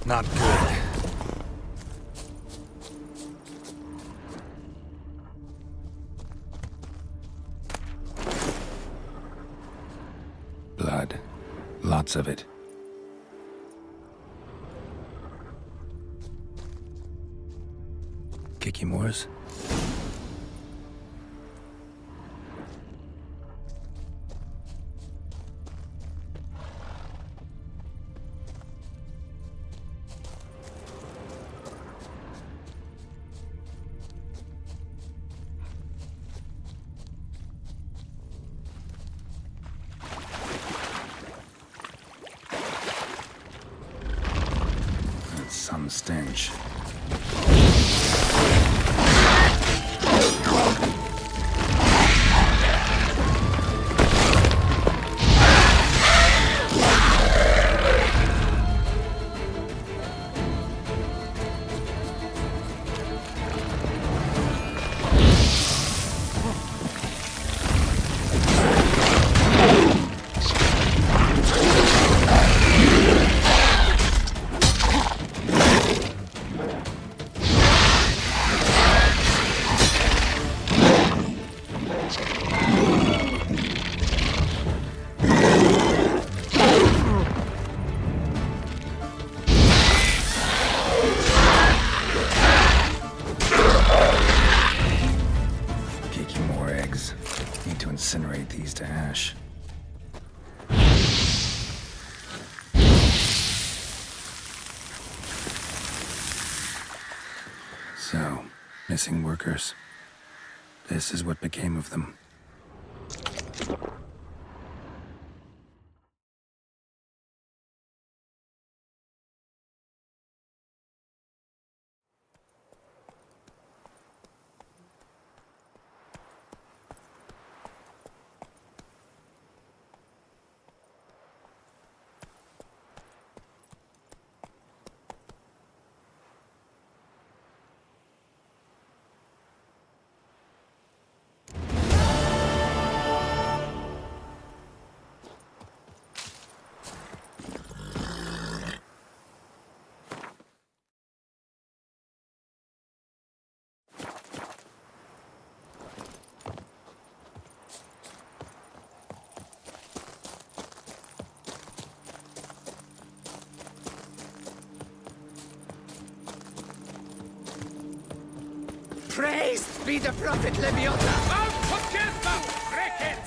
Not good. Blood. Lots of it. Kikimores? Some stench. Need to incinerate these to ash. So, missing workers. This is what became of them. Praised be the prophet Leviathan! Out together, cricket!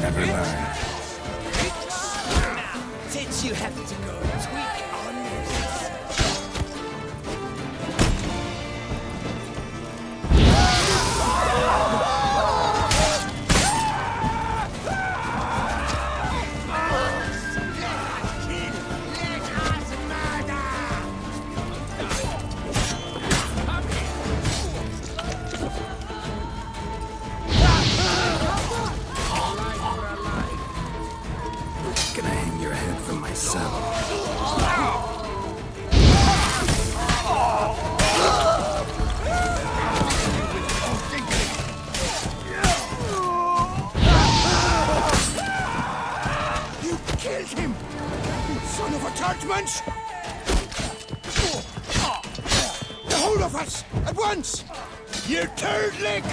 Never learn. Did you have to go tweak on this? Gonna hang your head from my saddle. You killed him! You son of a churchman's! The whole of us! At once! You turd lick!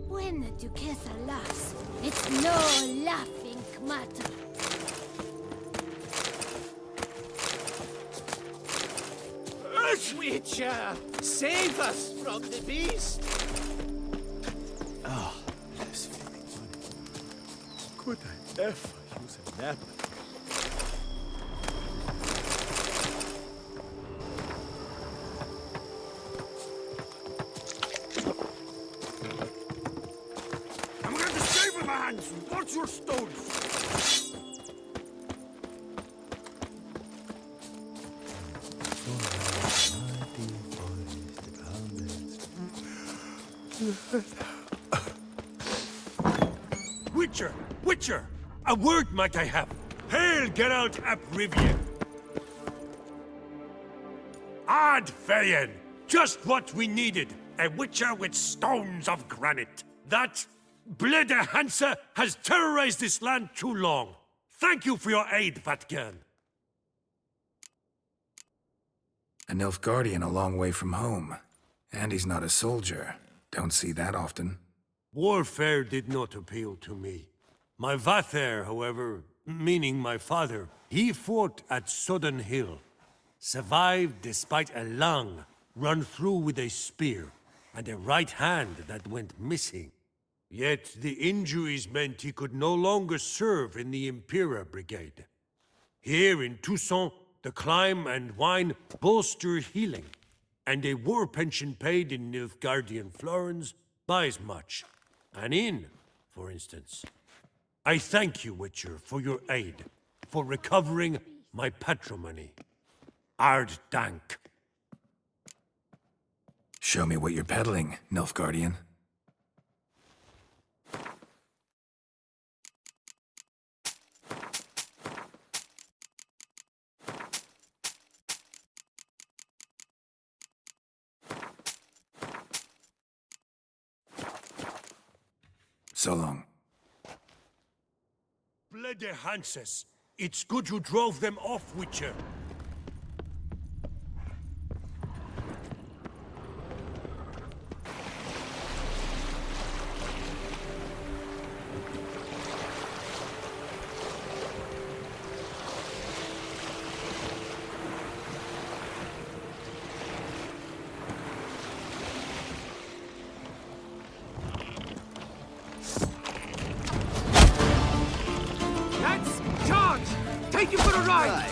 When the Duchessa laughs, it's no laughing matter. Witcher, save us from the beast! If I use a nap. I'm going to save with my hands. Watch your stones. Witcher! Witcher! A word might I have. Hail Geralt of Rivia! Ad Feyen! Just what we needed. A witcher with stones of granite. That Blede Hansa has terrorized this land too long. Thank you for your aid, Vatkan. A Nilfgaardian a long way from home. And he's not a soldier. Don't see that often. Warfare did not appeal to me. My Vather, however, meaning my father, he fought at Sodden Hill. Survived despite a lung run through with a spear, and a right hand that went missing. Yet the injuries meant he could no longer serve in the Impera Brigade. Here in Toussaint, the climb and wine bolster healing, and a war pension paid in Nilfgaardian florins buys much. An inn, for instance. I thank you, Witcher, for your aid, for recovering my patrimony. Ard Dank. Show me what you're peddling, Nilfgaardian. So long. Blede Hanses. It's good you drove them off, Witcher. Lads, charge! Take you for a ride!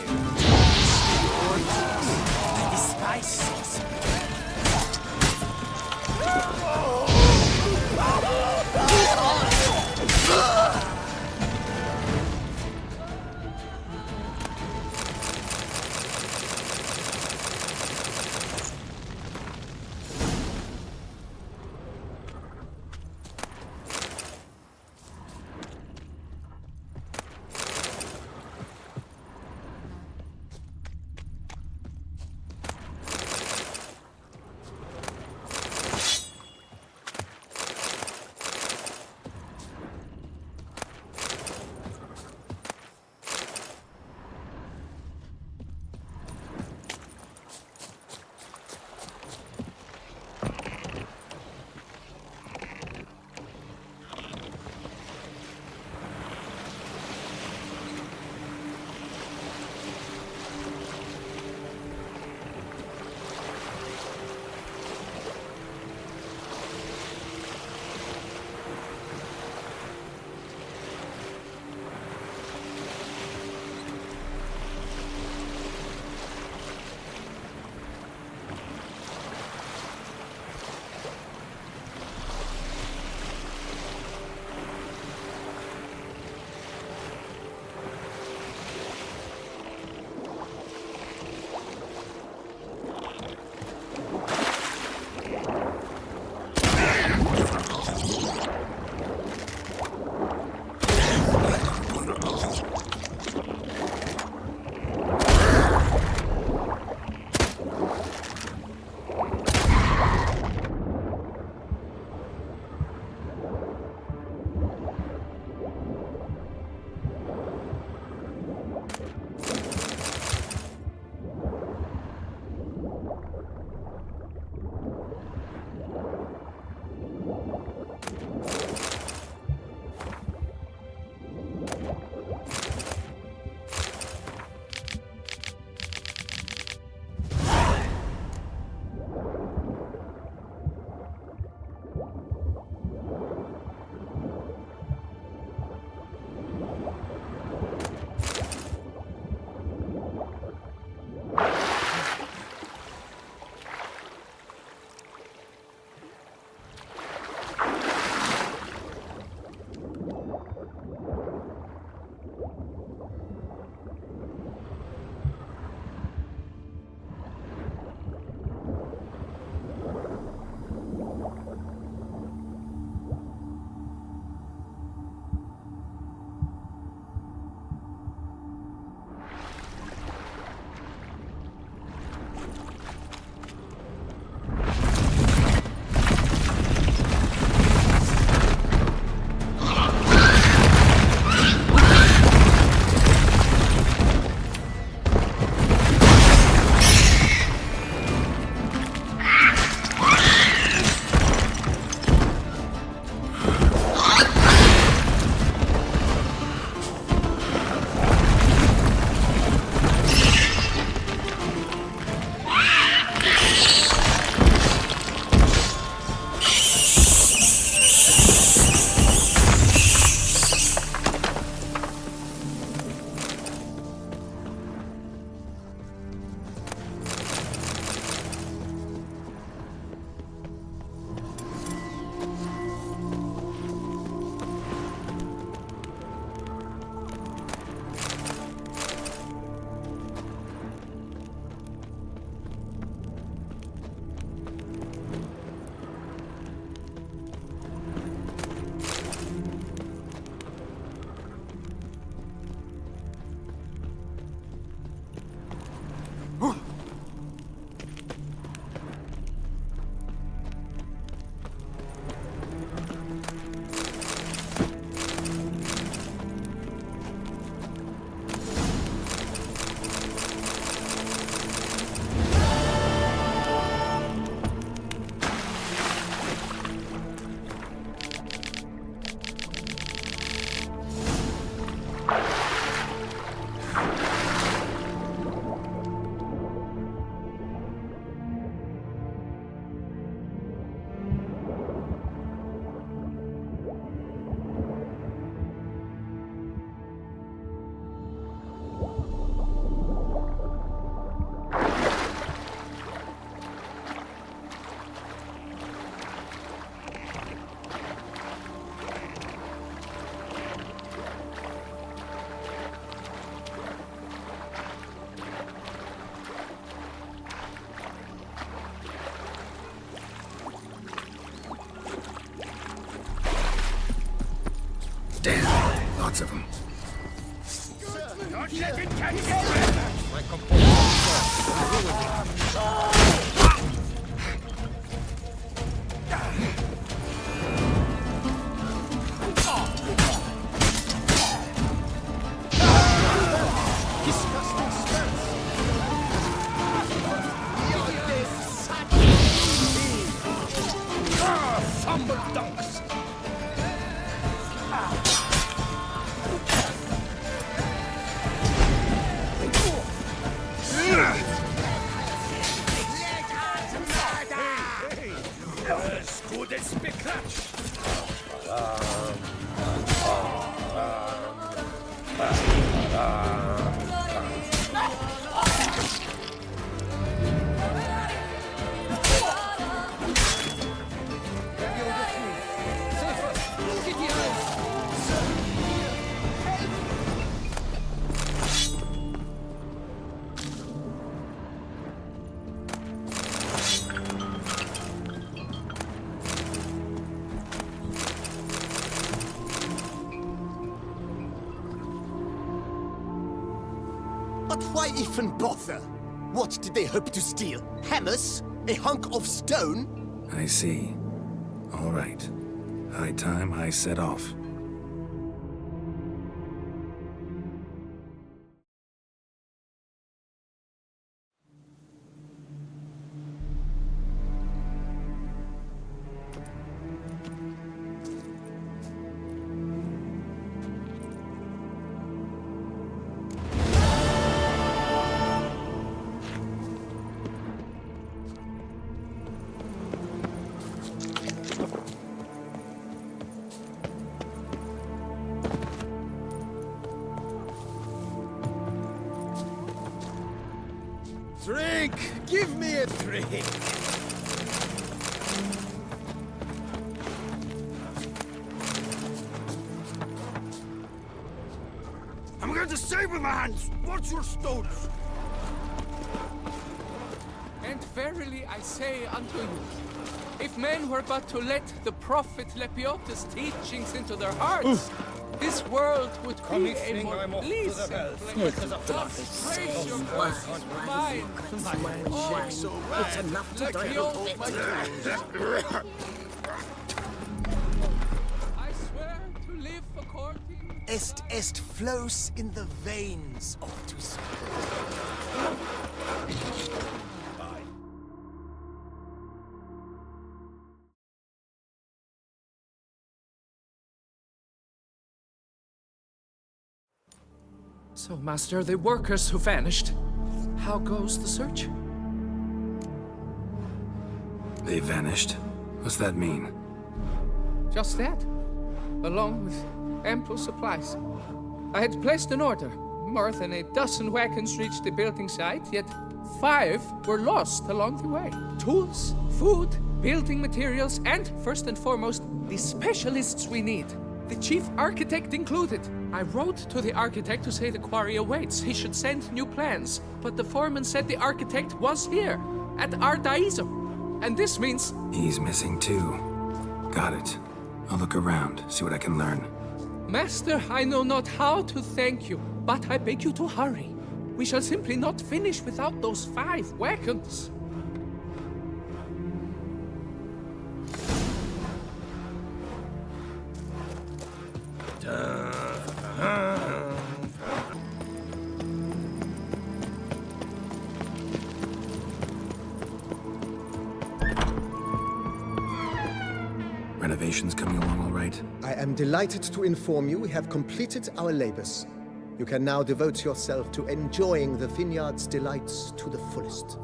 lots of them. Don't let it catch you! My disgusting smells! Fumble dunks! As good as Beklatsch! But why even bother? What did they hope to steal? Hammers? A hunk of stone? I see. All right. High time I set off. Drink! Give me a drink! I'm going to save with my hands! Watch your stones! And verily I say unto you, if men were but to let the prophet Lepiotus' teachings into their hearts, this world would be a more pleasant place. Praise your mercies for mine. Oh, so it's enough to I swear to live according Est flows in the veins of Toussaint. So, Master, the workers who vanished, how goes the search? They vanished? What's that mean? Just that, along with ample supplies. I had placed an order. More than a dozen wagons reached the building site, yet 5 were lost along the way. Tools, food, building materials, and, first and foremost, the specialists we need. The chief architect included. I wrote to the architect to say the quarry awaits. He should send new plans. But the foreman said the architect was here, at Ardaism. And this means... He's missing too. Got it. I'll look around, see what I can learn. Master, I know not how to thank you, but I beg you to hurry. We shall simply not finish without those 5 wagons. Renovations coming along all right? I am delighted to inform you we have completed our labors. You can now devote yourself to enjoying the vineyard's delights to the fullest.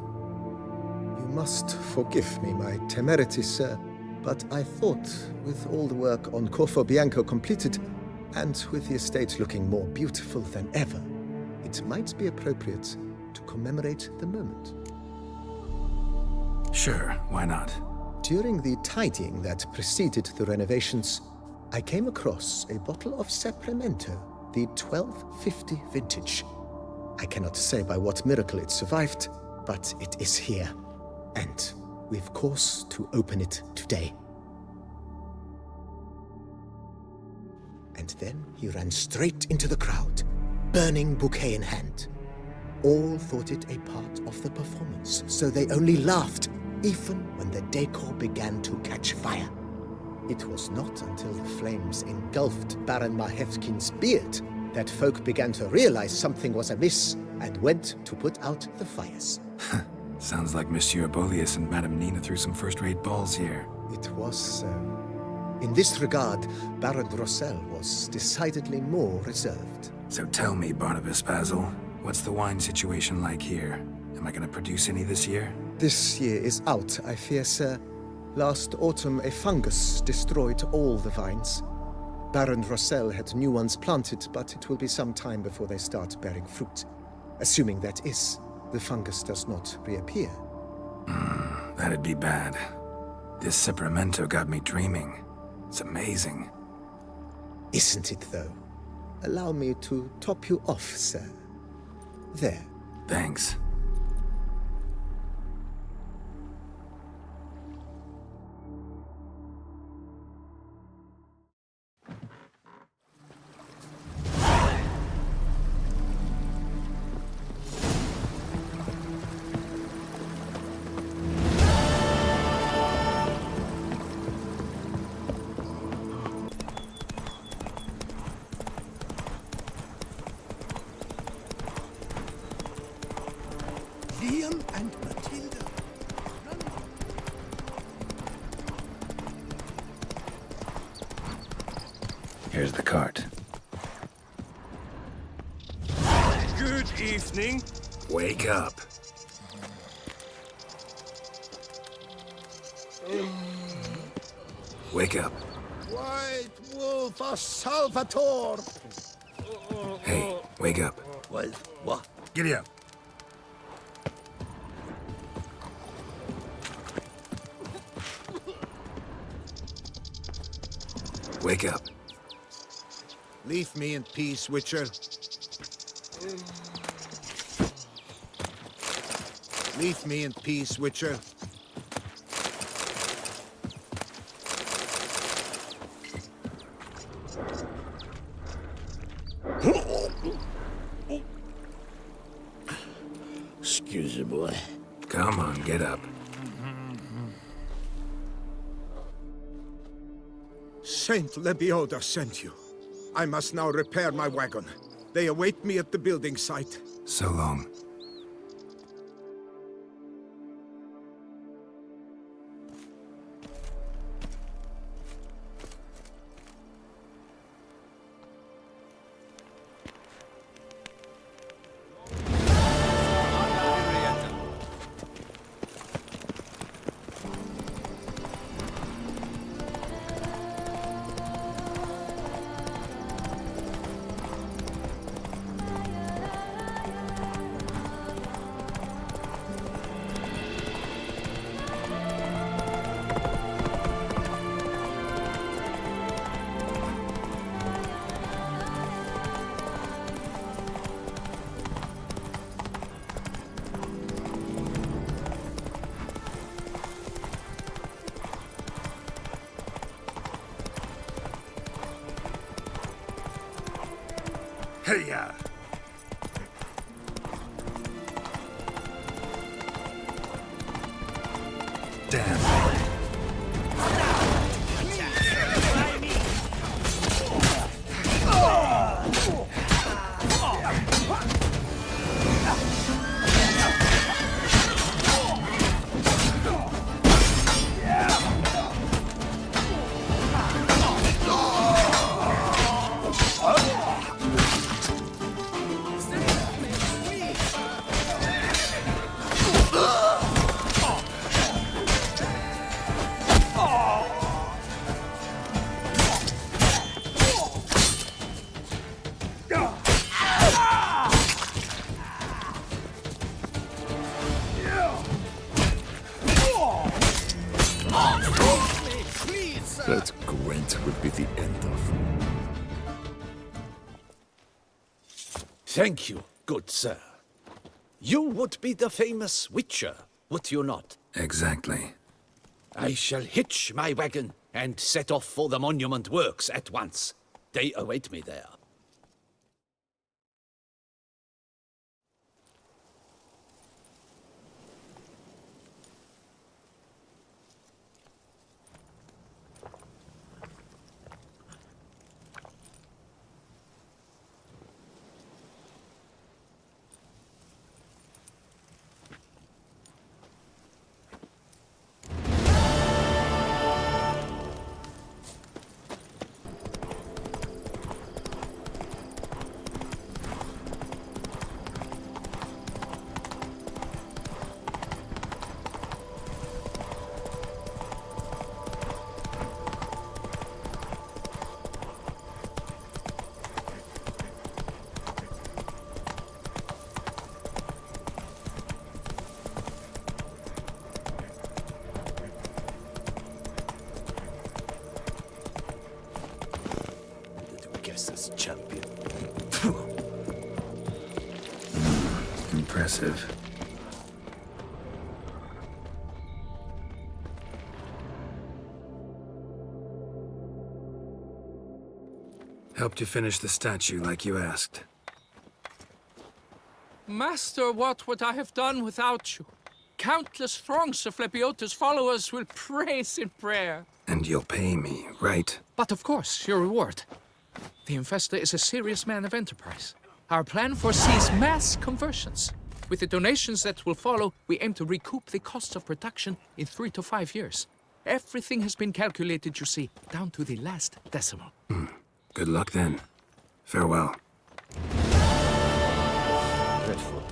You must forgive me my temerity, sir, but I thought, with all the work on Corfo Bianco completed, and with the estate looking more beautiful than ever, it might be appropriate to commemorate the moment. Sure, why not? During the tidying that preceded the renovations, I came across a bottle of Sapramento, the 1250 vintage. I cannot say by what miracle it survived, but it is here. And we've cause to open it today. And then he ran straight into the crowd, burning bouquet in hand. All thought it a part of the performance, so they only laughed, even when the decor began to catch fire. It was not until the flames engulfed Baron Mahevkin's beard that folk began to realize something was amiss and went to put out the fires. Sounds like Monsieur Bolius and Madame Nina threw some first-rate balls here. It was so. In this regard, Baron Rossel was decidedly more reserved. So tell me, Barnabas Basil, what's the wine situation like here? Am I gonna produce any this year? This year is out, I fear, sir. Last autumn, a fungus destroyed all the vines. Baron Rossel had new ones planted, but it will be some time before they start bearing fruit. Assuming that is, the fungus does not reappear. That'd be bad. This Cyperamento got me dreaming. It's amazing. Isn't it, though? Allow me to top you off, sir. There. Thanks. Liam and Matilda. Here's the cart. Good evening. Wake up. Wake up. White Wolf of Salvatore. Hey, wake up. Well, what? Giddy up. Wake up. Leave me in peace, Witcher. Leave me in peace, Witcher. Excuse me, boy. Come on, get up. Saint Lebioda sent you. I must now repair my wagon. They await me at the building site. So long. Hey-ya! Damn. That Gwent would be the end of. Thank you, good sir. You would be the famous Witcher, would you not? Exactly. I shall hitch my wagon and set off for the monument works at once. They await me there. Duquesse's champion. Impressive. Helped you finish the statue like you asked. Master, what would I have done without you? Countless throngs of Lepiota's followers will praise in prayer. And you'll pay me, right? But of course, your reward. The Infesta is a serious man of enterprise. Our plan foresees mass conversions. With the donations that will follow, we aim to recoup the cost of production in 3 to 5 years. Everything has been calculated, you see, down to the last decimal. Good luck then. Farewell. Dreadful.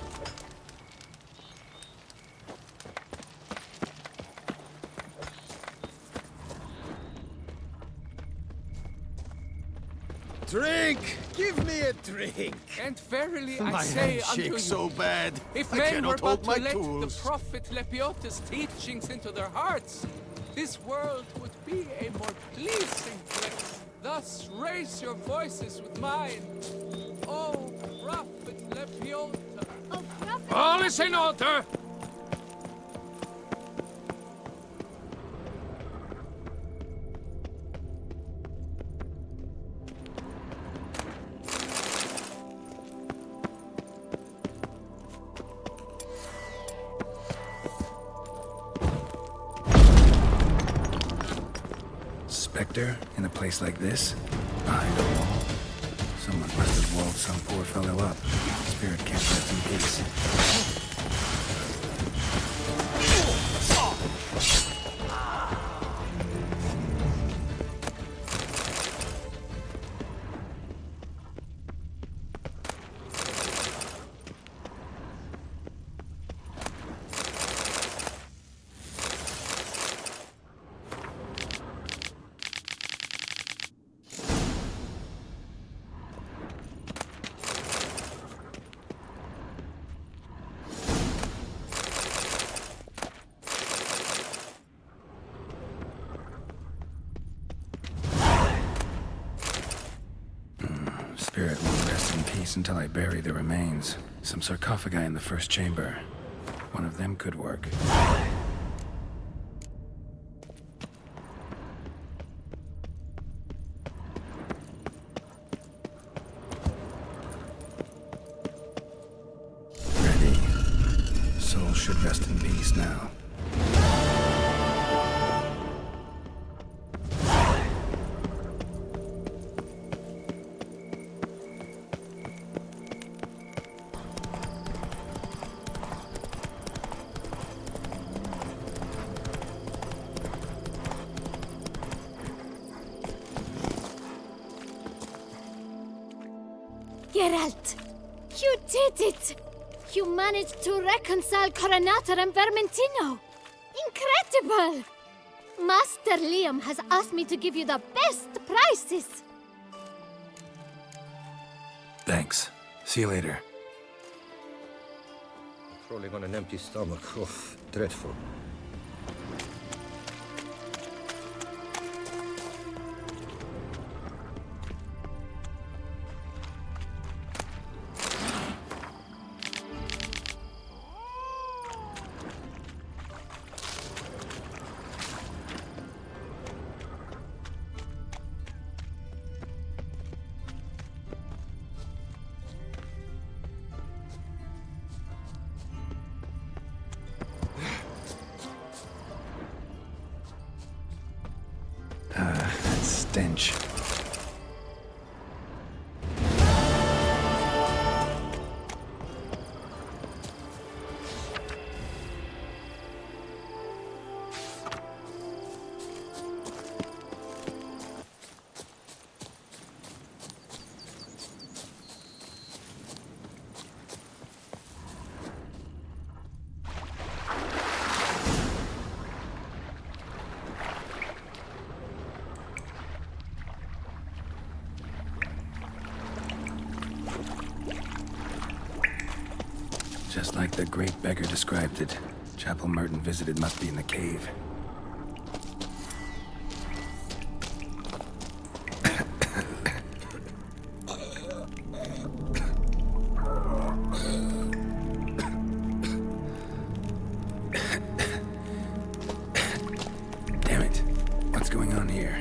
Drink! Give me a drink! And verily My I say hand unto you, shakes so bad. if I men were cannot but hold to my let tools. the prophet Lepiota's teachings into their hearts, this world would be a more pleasing place. Thus raise your voices with mine. O prophet Lepiota. Oh, prophet! All is in order! Spectre in a place like this? Behind a wall? Someone must have walled some poor fellow up. Spirit can't rest in peace. Spirit won't rest in peace until I bury the remains. Some sarcophagi in the first chamber. One of them could work. Ready. Soul should rest in peace now. Geralt! You did it! You managed to reconcile Coronator and Vermentino! Incredible! Master Liam has asked me to give you the best prices! Thanks. See you later. Crawling on an empty stomach. Oh, dreadful. stench. Just like the great beggar described it. Chapel Merton visited must be in the cave. Damn it. What's going on here?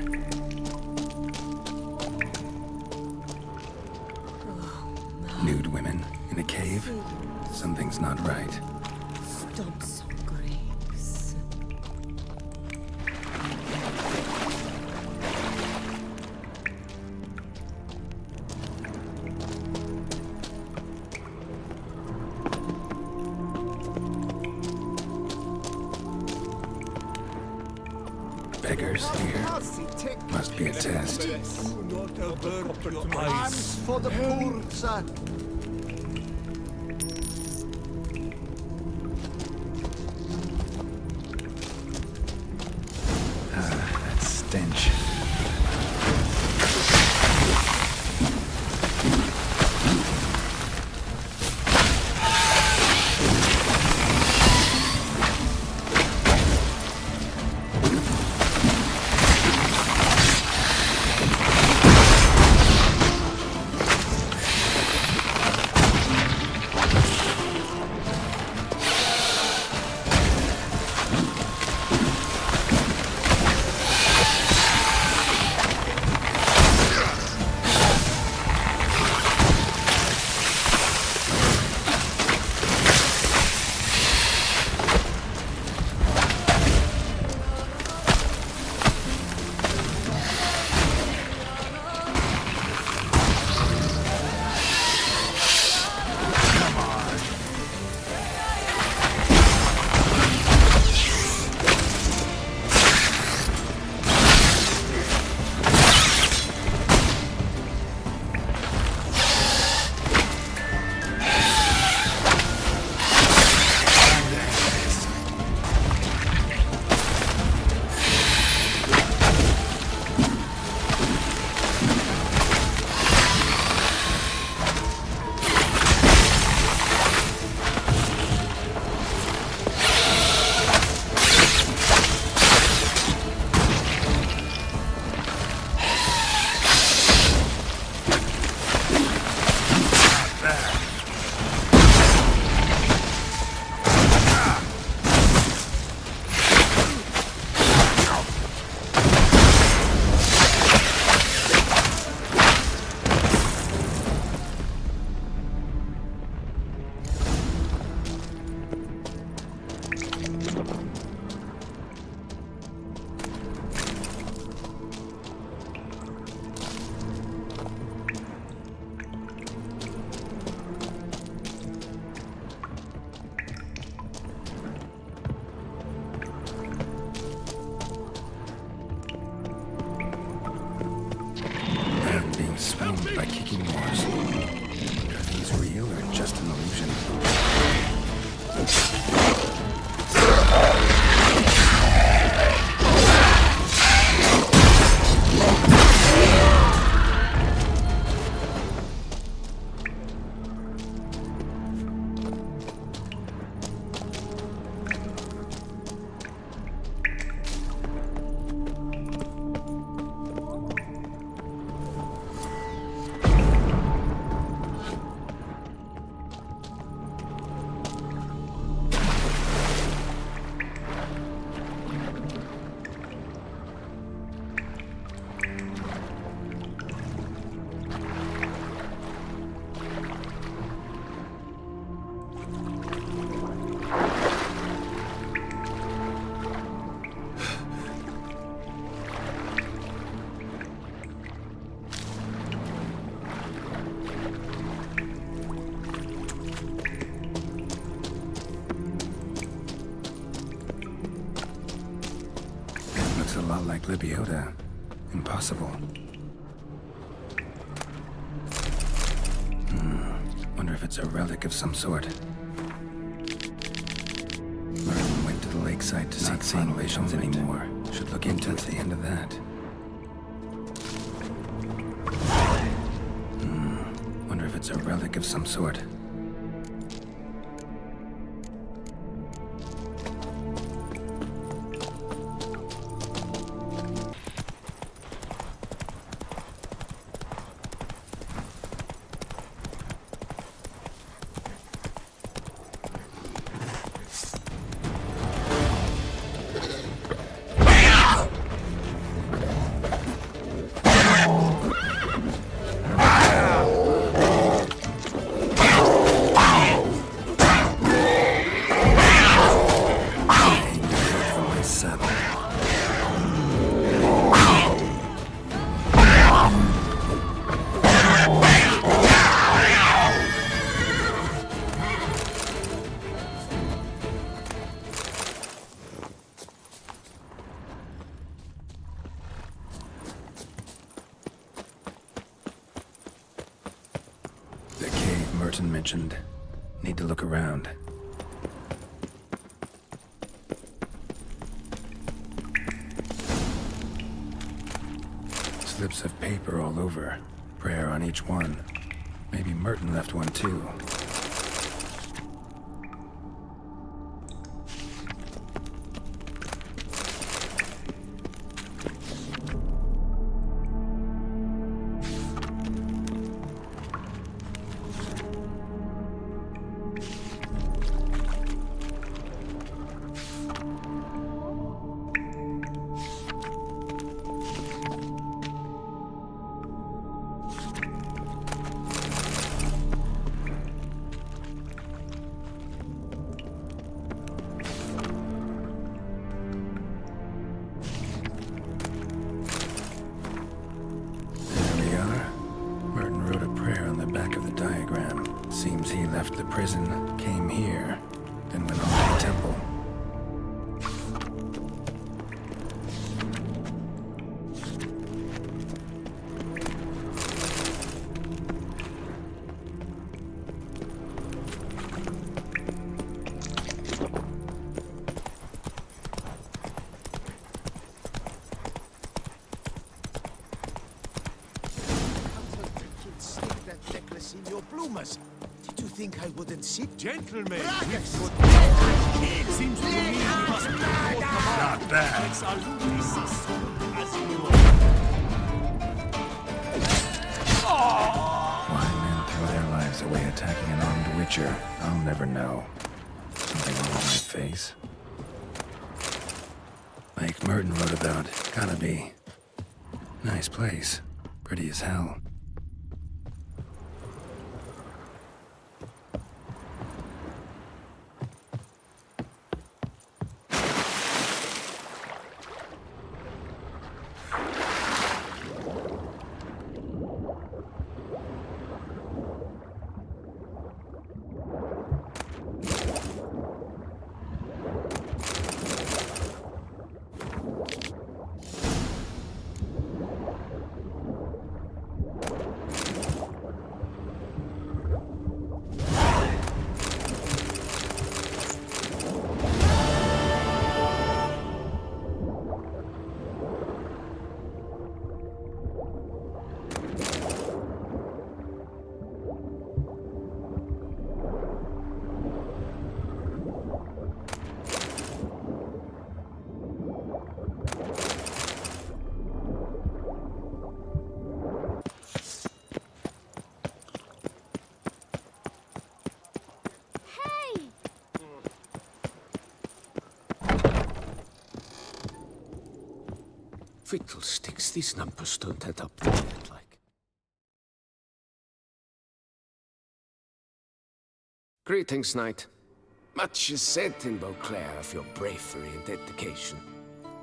Nude women in a cave? Something's not right. Stop so Graves. Beggars here? Must be a test. Arms for the poor, sir. That stench. a lot like Lebiota. Impossible. Wonder if it's a relic of some sort. Merlin went to the lakeside to seek violations anymore. Should look into the end of that. Wonder if it's a relic of some sort. Mentioned. Need to look around. Slips of paper all over. Prayer on each one. Maybe Merton left one too. Seems he left the prison, came here, then went on to the temple. In your bloomers. Did you think I wouldn't see? Gentlemen, Braggers! it seems to me we must be not bad. Why men throw their lives away attacking an armed witcher, I'll never know. Something wrong with my face. Like Merton wrote about, gotta be. Nice place. Pretty as hell. Fiddlesticks, these numbers don't add up to that, like. Greetings, Knight. Much is said in Beauclair of your bravery and dedication.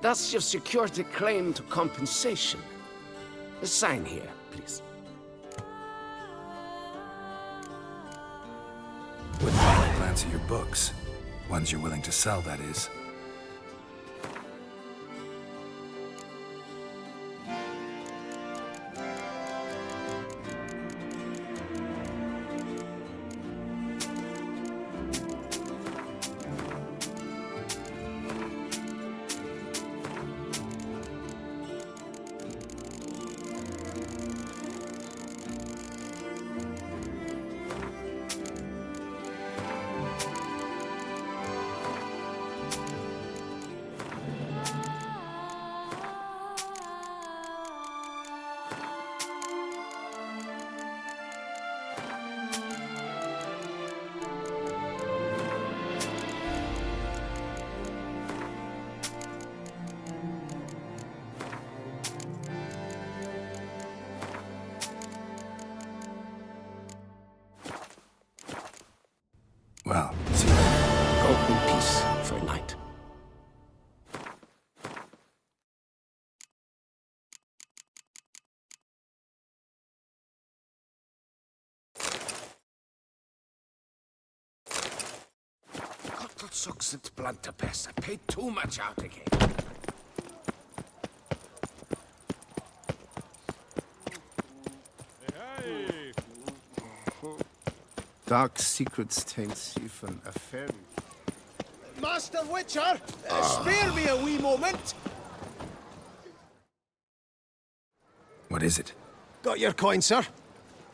Thus you've secured a claim to compensation. Sign here, please. Wouldn't mind a glance at your books. Ones you're willing to sell, that is. Sucks blunt to pass. I paid too much out again. Dark secrets taints even a fairy. Master Witcher, spare me a wee moment. What is it? Got your coin, sir.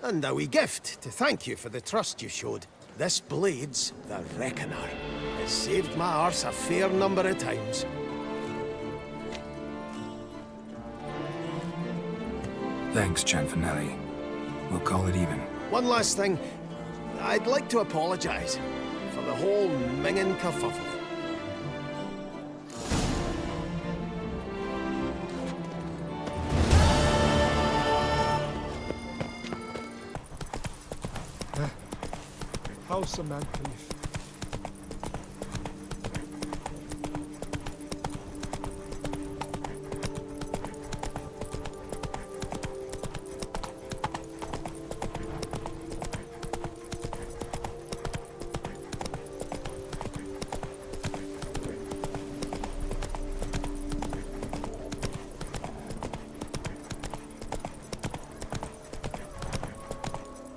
And a wee gift to thank you for the trust you showed. This blade's the Reckoner. It saved my arse a fair number of times. Thanks, Gianfinelli. We'll call it even. One last thing. I'd like to apologize for the whole mingin' kerfuffle. How's the man, please?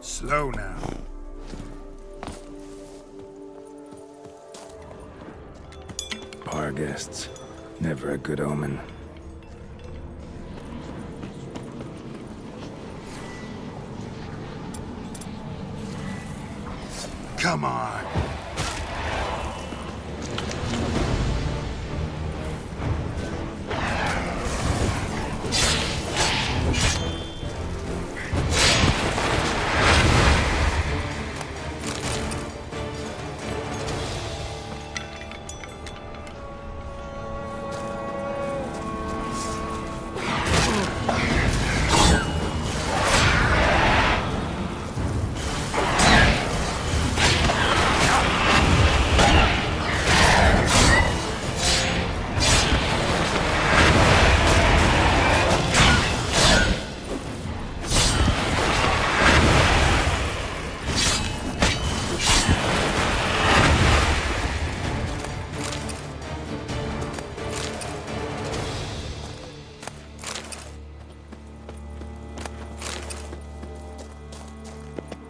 Slow now. Our guests. Never a good omen. Come on.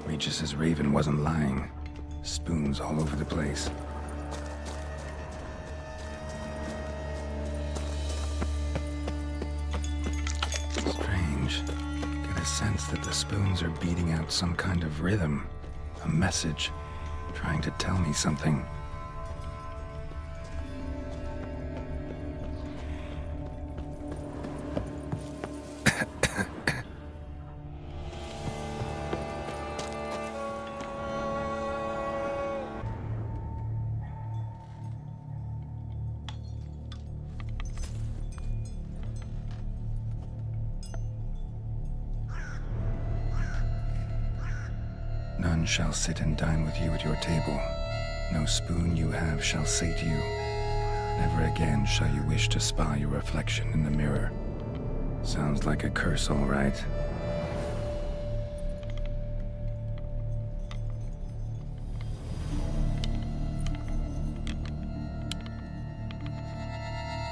Regis's raven wasn't lying. Spoons all over the place. Strange. Get a sense that the spoons are beating out some kind of rhythm. A message. Trying to tell me something. None shall sit and dine with you at your table. No spoon you have shall sate you. Never again shall you wish to spy your reflection in the mirror. Sounds like a curse, all right.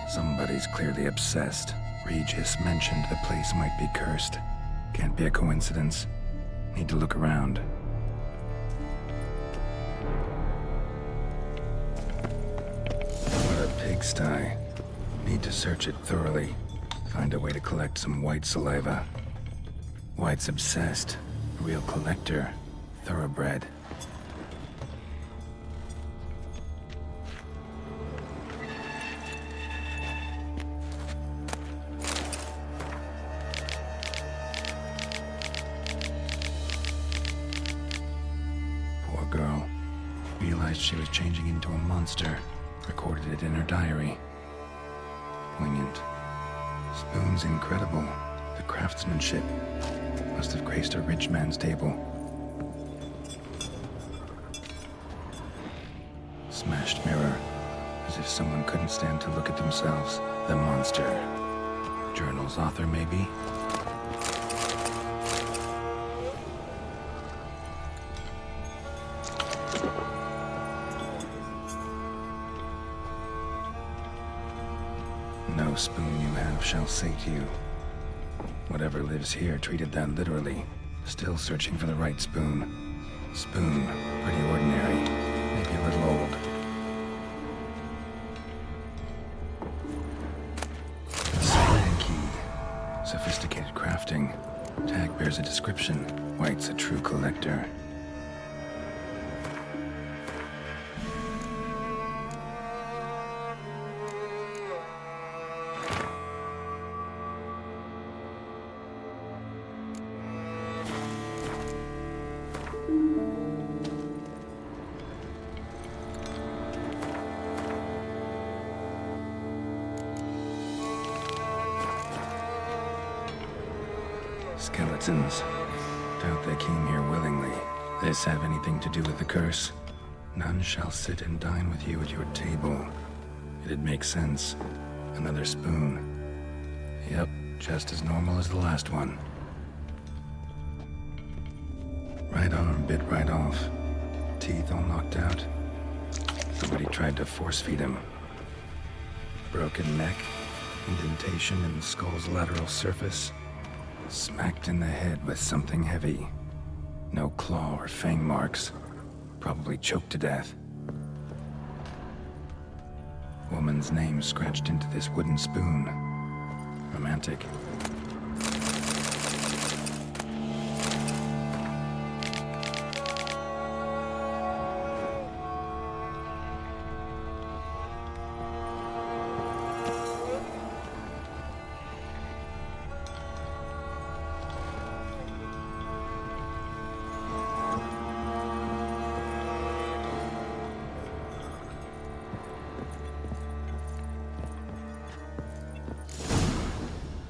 Somebody's clearly obsessed. Regis mentioned the place might be cursed. Can't be a coincidence. Need to look around. What a pigsty. Need to search it thoroughly. Find a way to collect some white saliva. White's obsessed. Real collector. Thoroughbred. Poor girl. Realized she was changing into a monster. Recorded it in her diary. Poignant. Spoon's incredible. The craftsmanship. Must have graced a rich man's table. Smashed mirror. As if someone couldn't stand to look at themselves. The monster. Journal's author, maybe? No spoon you have shall sate you. Whatever lives here treated that literally. Still searching for the right spoon. Spoon, pretty ordinary. Maybe a little old. Spine key. Sophisticated crafting. Tag bears a description. White's a true collector. Skeletons. Doubt they came here willingly. This have anything to do with the curse? None shall sit and dine with you at your table. It'd make sense. Another spoon. Yep, just as normal as the last one. Right arm bit right off. Teeth all knocked out. Somebody tried to force feed him. Broken neck. Indentation in the skull's lateral surface. Smacked in the head with something heavy. No claw or fang marks. Probably choked to death. Woman's name scratched into this wooden spoon. Romantic.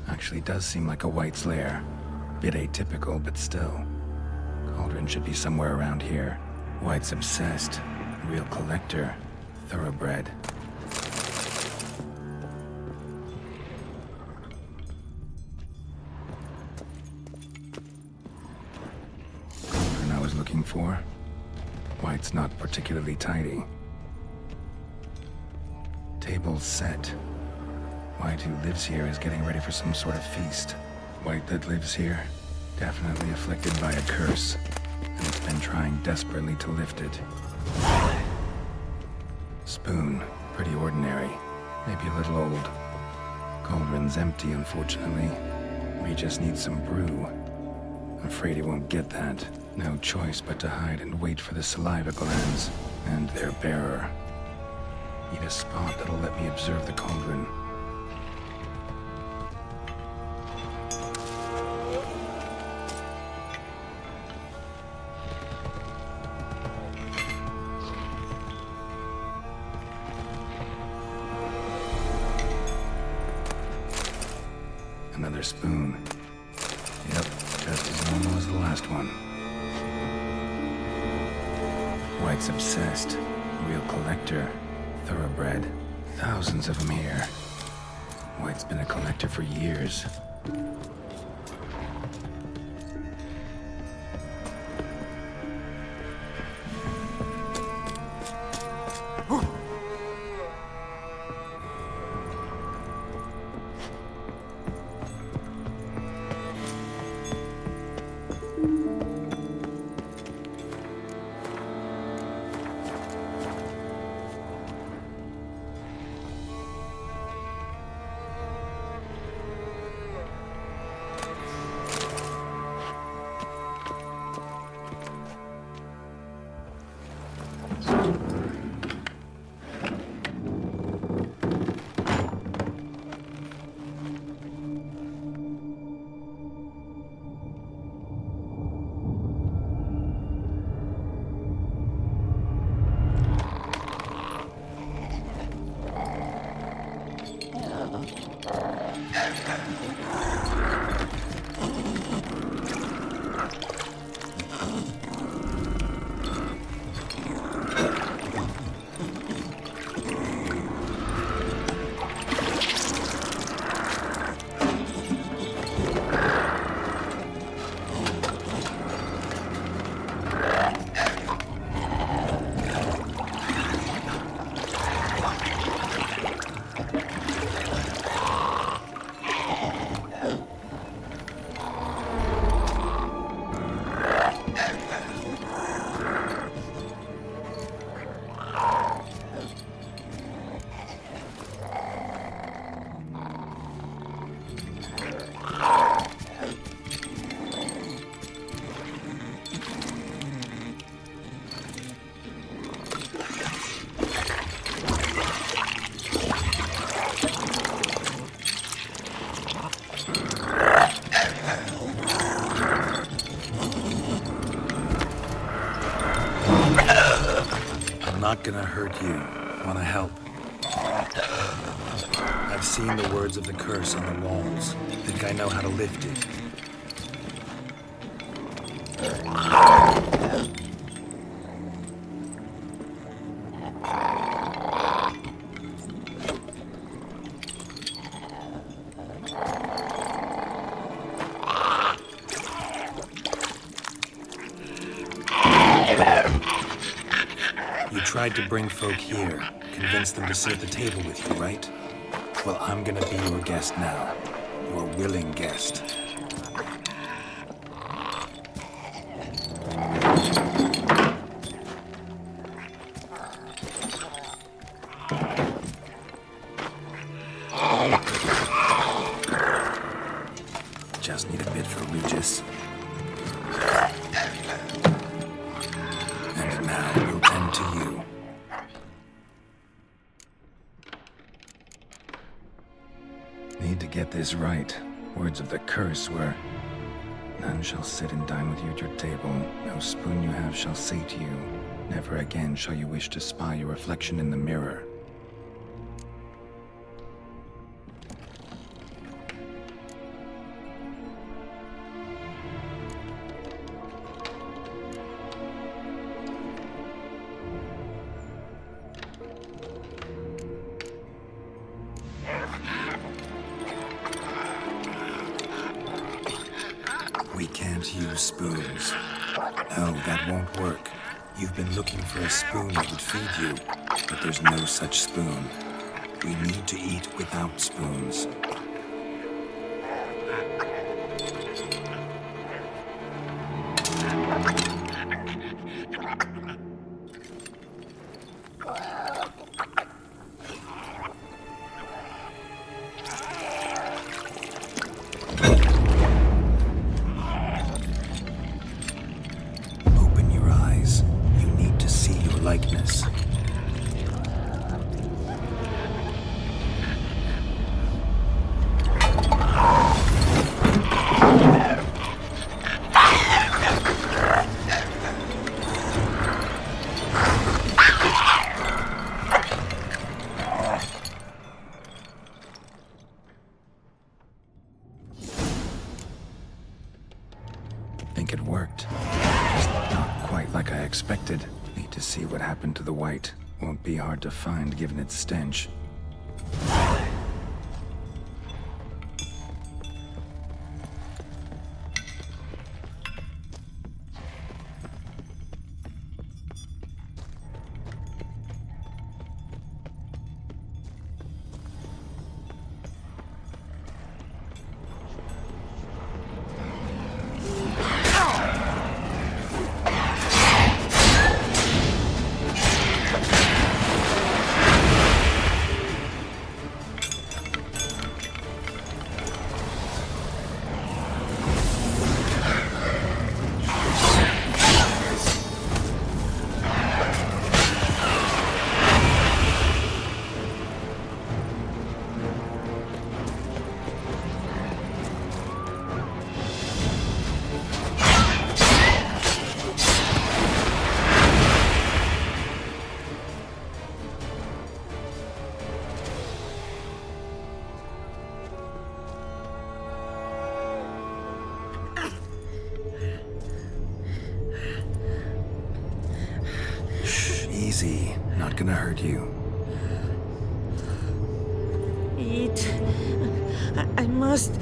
Actually does seem like a White's lair. Bit atypical, but still. Cauldron should be somewhere around here. White's obsessed. Real collector. Thoroughbred. Cauldron I was looking for. White's not particularly tidy. Table's set. White who lives here is getting ready for some sort of feast. White that lives here, definitely afflicted by a curse, and it's been trying desperately to lift it. Spoon, pretty ordinary, maybe a little old. Cauldron's empty, unfortunately. We just need some brew. Afraid he won't get that. No choice but to hide and wait for the saliva glands, and their bearer. Need a spot that'll let me observe the cauldron. Another spoon. Yep, just as normal as the last one. White's obsessed. Real collector. Thoroughbred. Thousands of them here. White's been a collector for years. Not gonna hurt you. Wanna help? I've seen the words of the curse on the walls. Think I know how to lift it. You tried to bring folk here, convince them to sit at the table with you, right? Well, I'm gonna be your guest now. Your willing guest. Just need a bit for Regis. And now we'll tend to you. Need to get this right. Words of the curse were, none shall sit and dine with you at your table. No spoon you have shall sate you. Never again shall you wish to spy your reflection in the mirror. We can't use spoons. No, that won't work. You've been looking for a spoon that would feed you, but there's no such spoon. We need to eat without spoons. Likeness. Think it worked. Just not quite like I expected. Need to see what happened to the white. Won't be hard to find given its stench. Easy. Not gonna hurt you. Eat. I must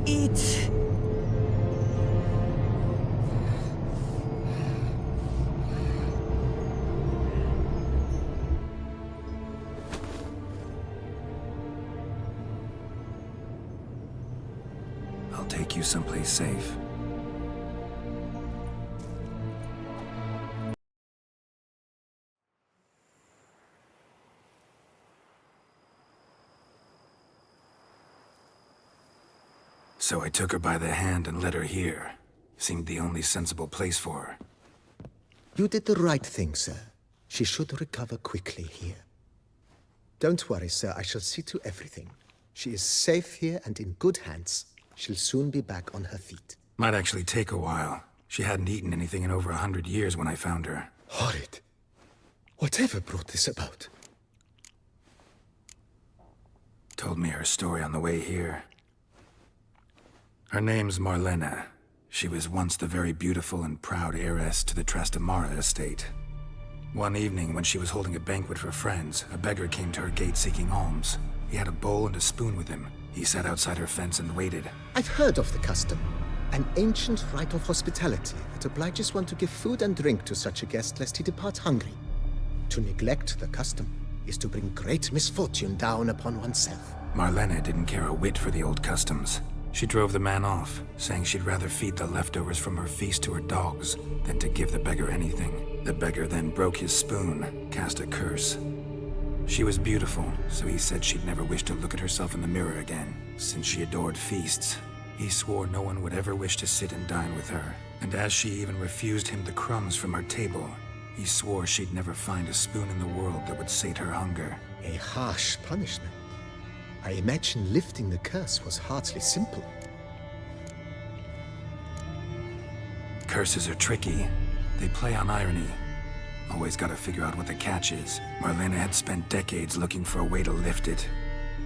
eat. I'll take you someplace safe. So I took her by the hand and led her here. Seemed the only sensible place for her. You did the right thing, sir. She should recover quickly here. Don't worry, sir. I shall see to everything. She is safe here and in good hands. She'll soon be back on her feet. Might actually take a while. She hadn't eaten anything in over 100 years when I found her. Horrid. Whatever brought this about? Told me her story on the way here. Her name's Marlena. She was once the very beautiful and proud heiress to the Trastamara estate. One evening, when she was holding a banquet for friends, a beggar came to her gate seeking alms. He had a bowl and a spoon with him. He sat outside her fence and waited. I've heard of the custom. An ancient rite of hospitality that obliges one to give food and drink to such a guest lest he depart hungry. To neglect the custom is to bring great misfortune down upon oneself. Marlena didn't care a whit for the old customs. She drove the man off, saying she'd rather feed the leftovers from her feast to her dogs than to give the beggar anything. The beggar then broke his spoon, cast a curse. She was beautiful, so he said she'd never wish to look at herself in the mirror again. Since she adored feasts, he swore no one would ever wish to sit and dine with her. And as she even refused him the crumbs from her table, he swore she'd never find a spoon in the world that would sate her hunger. A harsh punishment. I imagine lifting the curse was hardly simple. Curses are tricky. They play on irony. Always gotta figure out what the catch is. Marlena had spent decades looking for a way to lift it.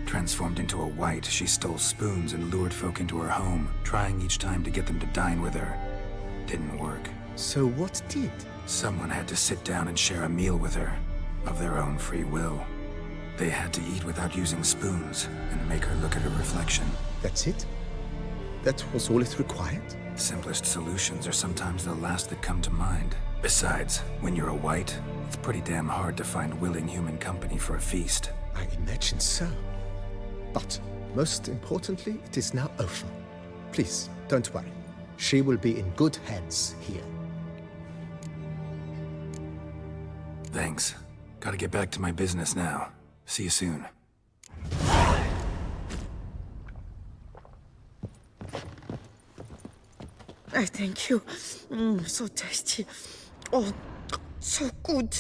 Transformed into a wight, she stole spoons and lured folk into her home, trying each time to get them to dine with her. Didn't work. So what did? Someone had to sit down and share a meal with her, of their own free will. They had to eat without using spoons, and make her look at her reflection. That's it? That was all it required? Simplest solutions are sometimes the last that come to mind. Besides, when you're a wight, it's pretty damn hard to find willing human company for a feast. I imagine so. But, most importantly, it is now over. Please, don't worry. She will be in good hands here. Thanks. Gotta get back to my business now. See you soon. I thank you. So tasty. Oh, so good.